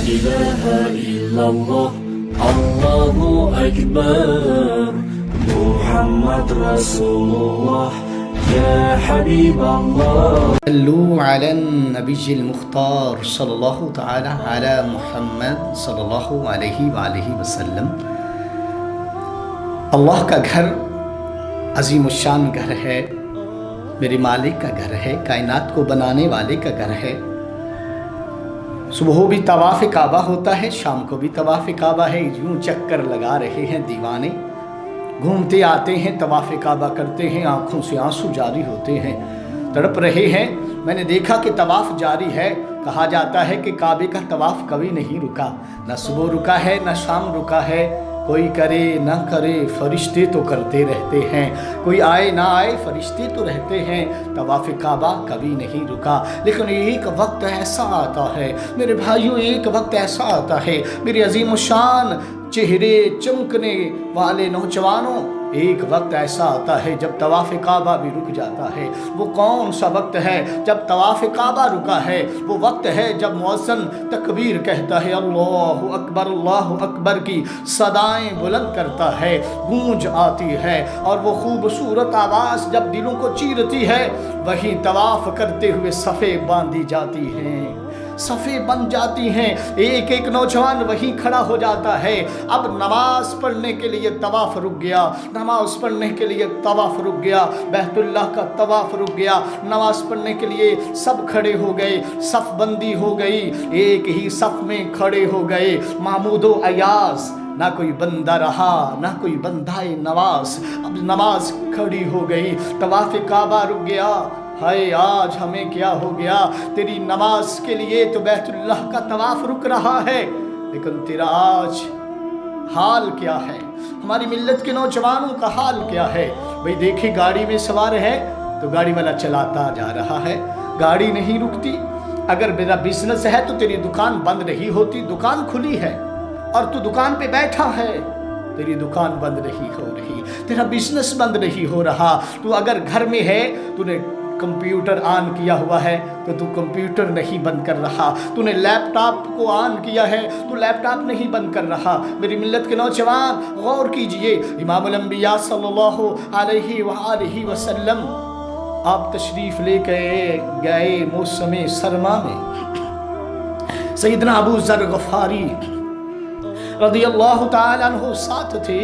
إله إلا الله الله أكبر محمد رسول الله يا حبيب الله صلوا على النبي المختار صلی اللہ تعالی علی محمد صلی اللہ علیہ وآلہ وسلم۔ اللہ کا گھر عظیم الشان گھر ہے، میرے مالک کا گھر ہے، کائنات کو بنانے والے کا گھر ہے۔ صبح بھی طواف کعبہ ہوتا ہے، شام کو بھی طواف کعبہ ہے۔ یوں چکر لگا رہے ہیں دیوانے، گھومتے آتے ہیں، طواف کعبہ کرتے ہیں، آنکھوں سے آنسو جاری ہوتے ہیں، تڑپ رہے ہیں۔ میں نے دیکھا کہ طواف جاری ہے، کہا جاتا ہے کہ کعبے کا طواف کبھی نہیں رکا، نہ صبح رکا ہے نہ شام رکا ہے۔ کوئی کرے نہ کرے فرشتے تو کرتے رہتے ہیں، کوئی آئے نہ آئے فرشتے تو رہتے ہیں، طواف کعبہ کبھی نہیں رکا۔ لیکن ایک وقت ایسا آتا ہے میرے بھائیوں، ایک وقت ایسا آتا ہے میرے عظیم الشان چہرے چمکنے والے نوجوانوں، ایک وقت ایسا آتا ہے جب طواف کعبہ بھی رک جاتا ہے۔ وہ کون سا وقت ہے جب طواف کعبہ رکا ہے؟ وہ وقت ہے جب مؤذن تکبیر کہتا ہے، اللہ اکبر کی صدائیں بلند کرتا ہے، گونج آتی ہے، اور وہ خوبصورت آواز جب دلوں کو چیرتی ہے، وہی طواف کرتے ہوئے صفیں باندھی جاتی ہیں، صفیں بن جاتی ہیں، ایک ایک نوجوان وہیں کھڑا ہو جاتا ہے۔ اب نماز پڑھنے کے لیے طواف رک گیا، نماز پڑھنے کے لیے طواف رک گیا، بیت اللہ کا طواف رک گیا، نماز پڑھنے کے لیے سب کھڑے ہو گئے، صف بندی ہو گئی، ایک ہی صف میں کھڑے ہو گئے، محمود و ایاز، نہ کوئی بندہ رہا نہ کوئی بندہ نواز۔ اب نماز کھڑی ہو گئی، طواف کعبہ رک گیا۔ ہائے آج ہمیں کیا ہو گیا؟ تیری نماز کے لیے تو بیت اللہ کا طواف رک رہا ہے، لیکن تیرا آج حال کیا ہے؟ ہماری ملت کے نوجوانوں کا حال کیا ہے؟ بھئی دیکھیں، گاڑی میں سوار ہے تو گاڑی والا چلاتا جا رہا ہے، گاڑی نہیں رکتی۔ اگر میرا بزنس ہے تو تیری دکان بند نہیں ہوتی، دکان کھلی ہے اور تو دکان پہ بیٹھا ہے، تیری دکان بند نہیں ہو رہی، تیرا بزنس بند نہیں ہو رہا۔ تو اگر گھر میں ہے، تو نے کمپیوٹر آن کیا ہوا ہے تو تو کمپیوٹر نہیں بند کر رہا، تو نے لیپ ٹاپ کو آن کیا ہے تو لیپ ٹاپ نہیں بند کر رہا۔ میری ملت کے نوجوان غور کیجئے، امام الانبیاء صلی اللہ علیہ وآلہ وسلم آپ تشریف لے کے گئے موسم سرما میں۔ سیدنا ابو ذر غفاری رضی اللہ تعالیٰ عنہ ساتھ تھے۔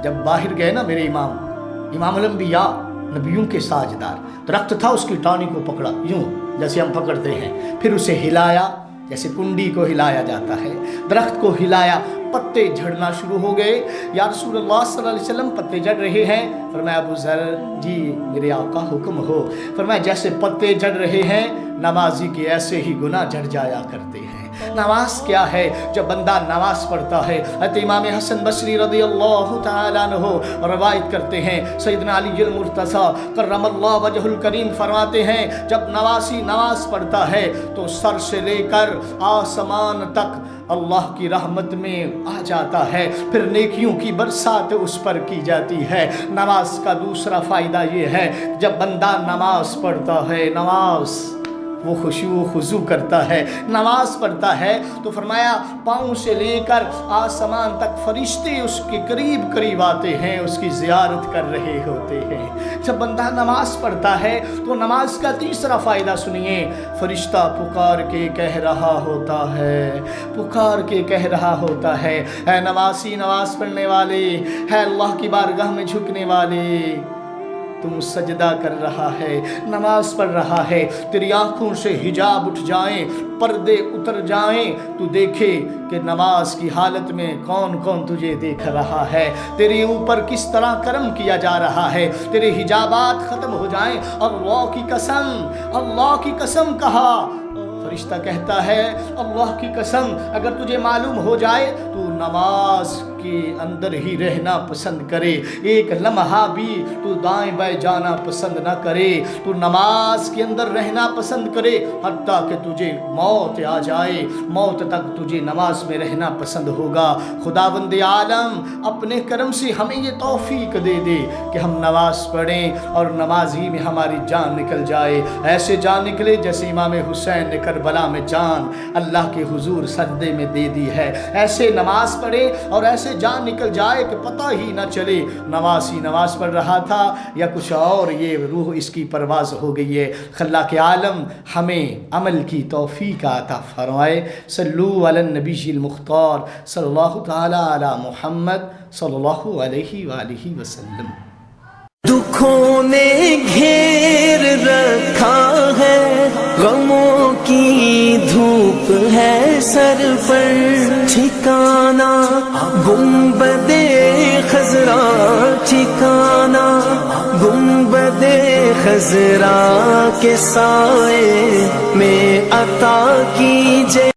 جب باہر گئے نا میرے امام الانبیاء، نبیوں کے ساجدار، درخت تھا، اس کی ٹہنی کو پکڑا، یوں جیسے ہم پکڑتے ہیں، پھر اسے ہلایا جیسے کنڈی کو ہلایا جاتا ہے، درخت کو ہلایا، پتے جھڑنا شروع ہو گئے۔ یا رسول اللہ صلی اللہ علیہ وسلم پتے جھڑ رہے ہیں؟ فرمایا ابو ذر جی میرے آقا حکم ہو۔ فرمایا جیسے پتے جھڑ رہے ہیں نمازی کے ایسے ہی گناہ جھڑ جایا کرتے ہیں۔ نماز کیا ہے؟ جب بندہ نماز پڑھتا ہے، حضرت امام حسن بصری رضی اللہ تعالیٰ عنہ روایت کرتے ہیں، سیدنا علی المرتضی کرم اللہ وجہ الکریم فرماتے ہیں، جب نواسی نماز پڑھتا ہے تو سر سے لے کر آسمان تک اللہ کی رحمت میں آ جاتا ہے، پھر نیکیوں کی برسات اس پر کی جاتی ہے۔ نماز کا دوسرا فائدہ یہ ہے، جب بندہ نماز پڑھتا ہے، نماز وہ خشوع و خضوع کرتا ہے، نماز پڑھتا ہے تو فرمایا پاؤں سے لے کر آسمان تک فرشتے اس کے قریب قریب آتے ہیں، اس کی زیارت کر رہے ہوتے ہیں۔ جب بندہ نماز پڑھتا ہے تو نماز کا تیسرا فائدہ سنیے، فرشتہ پکار کے کہہ رہا ہوتا ہے، پکار کے کہہ رہا ہوتا ہے، اے نمازی، نماز پڑھنے والے، ہے اللہ کی بارگاہ میں جھکنے والے، تم سجدہ کر رہا ہے، نماز پڑھ رہا ہے، تیری آنکھوں سے حجاب اٹھ جائیں، پردے اتر جائیں، تو دیکھے کہ نماز کی حالت میں کون کون تجھے دیکھ رہا ہے، تیرے اوپر کس طرح کرم کیا جا رہا ہے، تیرے حجابات ختم ہو جائیں۔ اللہ کی قسم، اللہ کی قسم کہا، فرشتہ کہتا ہے اللہ کی قسم، اگر تجھے معلوم ہو جائے تو نماز کے اندر ہی رہنا پسند کرے، ایک لمحہ بھی تو دائیں بائیں جانا پسند نہ کرے، تو نماز کے اندر رہنا پسند کرے، حتیٰ کہ تجھے موت آ جائے، موت تک تجھے نماز میں رہنا پسند ہوگا۔ خداوند عالم اپنے کرم سے ہمیں یہ توفیق دے دے کہ ہم نماز پڑھیں اور نمازی میں ہماری جان نکل جائے، ایسے جان نکلے جیسے امام حسین نے کربلا میں جان اللہ کے حضور سجدے میں دے دی ہے، ایسے نماز پڑھے اور ایسے جان نکل جائے کہ پتہ ہی نہ چلے نماز پڑھ رہا تھا یا کچھ اور، یہ روح اس کی پرواز ہو گئی ہے۔ خلاق عالم ہمیں عمل کی توفیق عطا فرمائے۔ صلو علی النبی المختار صلی اللہ تعالی علی محمد صلی اللہ علیہ وآلہ وسلم۔ دکھوں نے گھیر رکھا ہے، غموں کی دھوپ ہے سر پر، ٹھکانا گنبد خضرا، ٹھکانا گنبد خضرا کے سائے میں عطا کیجے۔